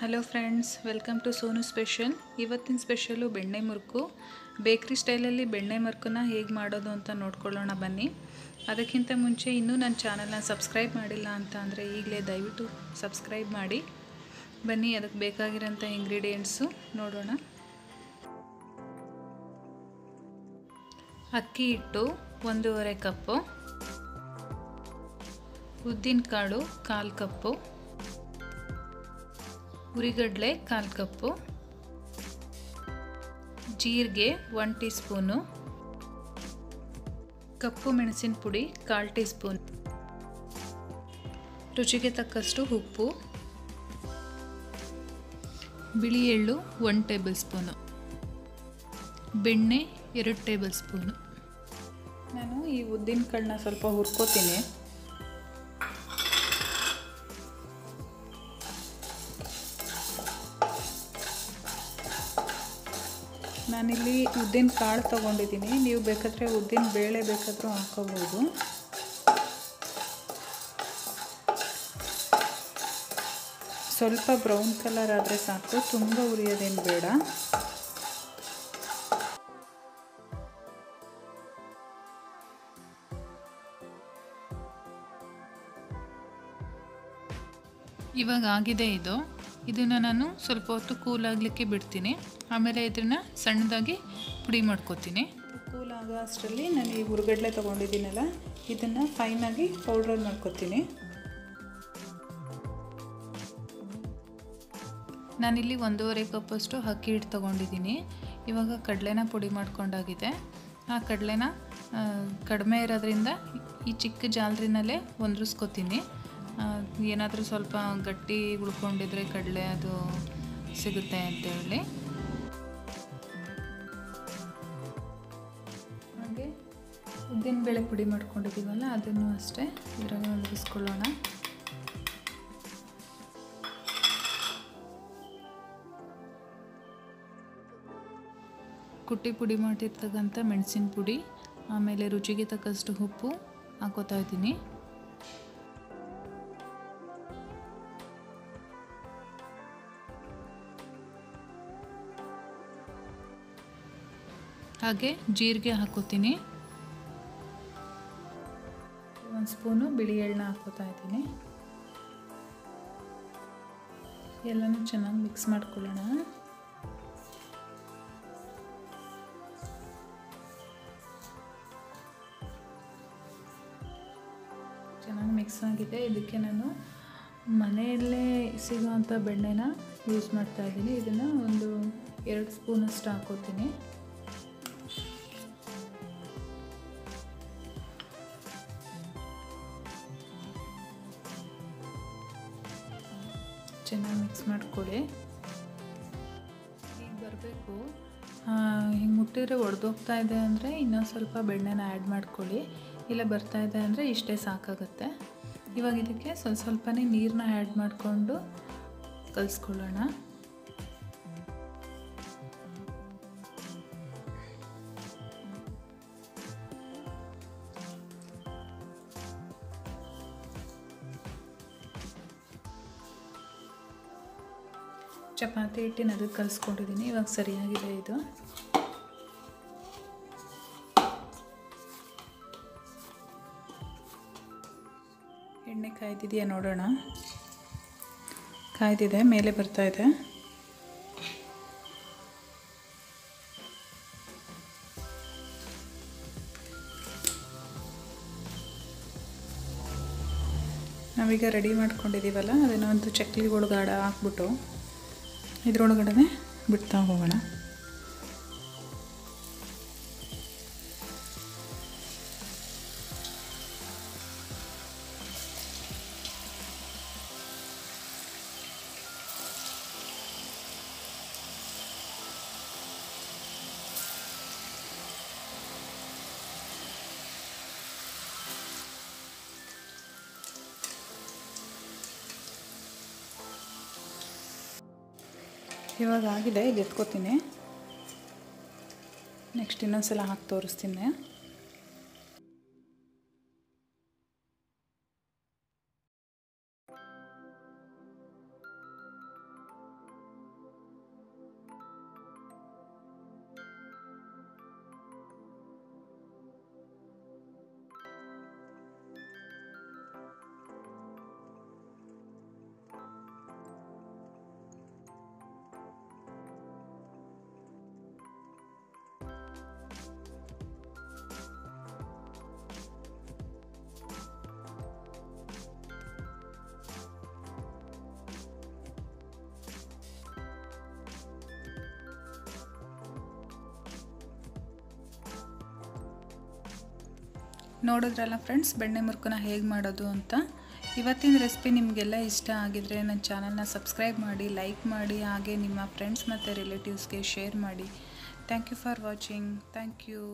Hello friends, welcome to Sonu special. ಇವತ್ತಿನ special ಬೆಣ್ಣೆ ಮುರುಕು. ಬೇಕ್ರಿ ಸ್ಟೈಲಲ್ಲಿ ಬೆಣ್ಣೆ ಮುರುಕನ್ನ ಹೇಗೆ ಮಾಡೋದು ಅಂತ ನೋಡ್ಕೊಳ್ಳೋಣ ಬನ್ನಿ. ಅದಕ್ಕಿಂತ ಮುಂಚೆ ಇನ್ನೂ ನನ್ನ ಚಾನಲ್ನ ಸಬ್ಸ್ಕ್ರೈಬ್ ಮಾಡಿಲ್ಲ ಅಂತ ಅಂದರೆ ಈಗಲೇ ದಯವಿಟ್ಟು ಸಬ್ಸ್ಕ್ರೈಬ್ ಮಾಡಿ. ಬನ್ನಿ, ಅದಕ್ಕೆ ಬೇಕಾಗಿರೋಂಥ ಇಂಗ್ರೀಡಿಯೆಂಟ್ಸು ನೋಡೋಣ. ಅಕ್ಕಿ ಹಿಟ್ಟು 1.5 ಕಪ್ಪು, ಉದ್ದಿನಕಾಳು 1/4 ಕಪ್ಪು, ಹುರಿಗಡಲೆ 1/4 ಕಪ್ಪು, ಜೀರಿಗೆ 1 ಟೀ ಸ್ಪೂನು, ಕಪ್ಪು ಮೆಣಸಿನ ಪುಡಿ 1/4 ಟೀ ಸ್ಪೂನ್, ರುಚಿಗೆ ತಕ್ಕಷ್ಟು ಉಪ್ಪು, ಬಿಳಿ ಎಳ್ಳು 1 ಟೇಬಲ್ ಸ್ಪೂನು, ಬೆಣ್ಣೆ 2 ಟೇಬಲ್ ಸ್ಪೂನು. ನಾನು ಈ ಉದ್ದಿನಕಾಳನ್ನ ಸ್ವಲ್ಪ ಹುರ್ಕೋತೀನಿ. ನಾನಿಲ್ಲಿ ಉದ್ದಿನ ಕಾಳು ತೊಗೊಂಡಿದ್ದೀನಿ. ನೀವು ಬೇಕಾದರೆ ಉದ್ದಿನ ಬೇಳೆ ಬೇಕಾದರೂ ಹಾಕೋಬೋದು. ಸ್ವಲ್ಪ ಬ್ರೌನ್ ಕಲರ್ ಆದರೆ ಸಾಕು, ತುಂಬ ಉರಿಯೋದೇನು ಬೇಡ. ಇವಾಗ ಆಗಿದೆ ಇದನ್ನು ನಾನು ಸ್ವಲ್ಪ ಹೊತ್ತು ಕೂಲ್ ಆಗಲಿಕ್ಕೆ ಬಿಡ್ತೀನಿ. ಆಮೇಲೆ ಇದನ್ನು ಸಣ್ಣದಾಗಿ ಪುಡಿ ಮಾಡ್ಕೊತೀನಿ. ಕೂಲ್ ಆಗೋ ಅಷ್ಟರಲ್ಲಿ ನಾನು ಈ ಹುರಿಗಡಲೆ ತೊಗೊಂಡಿದ್ದೀನಲ್ಲ, ಇದನ್ನು ಫೈನಾಗಿ ಪೌಡ್ರ್ ಮಾಡ್ಕೊತೀನಿ. ನಾನಿಲ್ಲಿ 1.5 ಕಪ್ಪಷ್ಟು ಅಕ್ಕಿ ಹಿಟ್ಟು ತೊಗೊಂಡಿದ್ದೀನಿ. ಇವಾಗ ಕಡಲೆನ ಪುಡಿ ಮಾಡ್ಕೊಂಡಾಗಿದೆ. ಆ ಕಡಲೆನ ಕಡಿಮೆ ಇರೋದ್ರಿಂದ ಈ ಚಿಕ್ಕ ಜಾಲರಿನಲ್ಲೇ ಹೊಂದಿಸ್ಕೊತೀನಿ. ಏನಾದರೂ ಸ್ವಲ್ಪ ಗಟ್ಟಿ ಉಳ್ಕೊಂಡಿದ್ರೆ ಕಡಲೆ ಅದು ಸಿಗುತ್ತೆ ಅಂತೇಳಿ. ಹಾಗೆ ಉದ್ದಿನಬೇಳೆ ಪುಡಿ ಮಾಡ್ಕೊಂಡಿದ್ದೀವಲ್ಲ, ಅದನ್ನು ಅಷ್ಟೇ ಇದರಾಗ ಹೊಂದಿಸ್ಕೊಳ್ಳೋಣ. ಕುಟ್ಟಿ ಪುಡಿ ಮಾಡಿರ್ತಕ್ಕಂಥ ಮೆಣಸಿನ ಪುಡಿ, ಆಮೇಲೆ ರುಚಿಗೆ ತಕ್ಕಷ್ಟು ಉಪ್ಪು ಹಾಕೋತಾ ಇದ್ದೀನಿ. ಹಾಗೆ ಜೀರಿಗೆ ಹಾಕೋತೀನಿ. 1 ಸ್ಪೂನು ಬಿಳಿ ಎಳ್ಳನ್ನ ಹಾಕೋತಾ ಇದ್ದೀನಿ. ಎಲ್ಲನೂ ಚೆನ್ನಾಗಿ ಮಿಕ್ಸ್ ಮಾಡ್ಕೊಳ್ಳೋಣ. ಚೆನ್ನಾಗಿ ಮಿಕ್ಸ್ ಆಗಿದೆ. ಇದಕ್ಕೆ ನಾನು ಮನೆಯಲ್ಲೇ ಸಿಗೋವಂಥ ಬೆಣ್ಣೆನ ಯೂಸ್ ಮಾಡ್ತಾ ಇದ್ದೀನಿ. ಇದನ್ನು ಒಂದು 2 ಸ್ಪೂನಷ್ಟು ಹಾಕೋತೀನಿ. ಚೆನ್ನಾಗಿ ಮಿಕ್ಸ್ ಮಾಡ್ಕೊಳ್ಳಿ. ಈಗ ಬರಬೇಕು. ಹಿಂಗೆ ಮುಟ್ಟಿದ್ರೆ ಒಡೆದೋಗ್ತಾ ಇದೆ ಅಂದರೆ ಇನ್ನೊಂದು ಸ್ವಲ್ಪ ಬೆಣ್ಣೆನ ಆ್ಯಡ್ ಮಾಡ್ಕೊಳ್ಳಿ. ಇಲ್ಲ ಬರ್ತಾ ಇದೆ ಅಂದರೆ ಇಷ್ಟೇ ಸಾಕಾಗುತ್ತೆ. ಇವಾಗ ಇದಕ್ಕೆ ಸ್ವಲ್ಪನೇ ನೀರನ್ನ ಆ್ಯಡ್ ಮಾಡಿಕೊಂಡು ಕಲಿಸ್ಕೊಳ್ಳೋಣ. ಚಪಾತಿ ಹಿಟ್ಟಿನ ಅದಕ್ಕೆ ಕಲಿಸ್ಕೊಂಡಿದ್ದೀನಿ. ಇವಾಗ ಸರಿಯಾಗಿದೆ ಇದು. ಎಣ್ಣೆ ಕಾಯ್ದಿದೆಯಾ ನೋಡೋಣ. ಕಾಯ್ದಿದೆ, ಮೇಲೆ ಬರ್ತಾ ಇದೆ. ನಾವೀಗ ರೆಡಿ ಮಾಡ್ಕೊಂಡಿದ್ದೀವಲ್ಲ, ಅದನ್ನು ಒಂದು ಚಕ್ಲಿ ಒಳಗಡೆ ಹಾಕ್ಬಿಟ್ಟು ಇದರೊಳಗಡೆ ಬಿಡ್ತಾ ಹೋಗೋಣ. ಇವಾಗ ಆಗಿದೆ, ಇದು ಎತ್ಕೋತೀನಿ. ನೆಕ್ಸ್ಟ್ ಇನ್ನೊಂದ್ಸಲ ಹಾಕಿ ತೋರಿಸ್ತೀನಿ. ನೋಡಿದ್ರಲ್ಲ ಫ್ರೆಂಡ್ಸ್, ಬೆಣ್ಣೆ ಮುರುಕನ್ನ ಹೇಗೆ ಮಾಡೋದು ಅಂತ. ಇವತ್ತಿನ ರೆಸಿಪಿ ನಿಮಗೆಲ್ಲ ಇಷ್ಟ ಆಗಿದ್ರೆ ನನ್ನ ಚಾನಲ್ನ ಸಬ್ಸ್ಕ್ರೈಬ್ ಮಾಡಿ, ಲೈಕ್ ಮಾಡಿ, ಹಾಗೆ ನಿಮ್ಮ ಫ್ರೆಂಡ್ಸ್ ಮತ್ತು ರಿಲೇಟಿವ್ಸ್ಗೆ ಶೇರ್ ಮಾಡಿ. Thank you for watching. Thank you.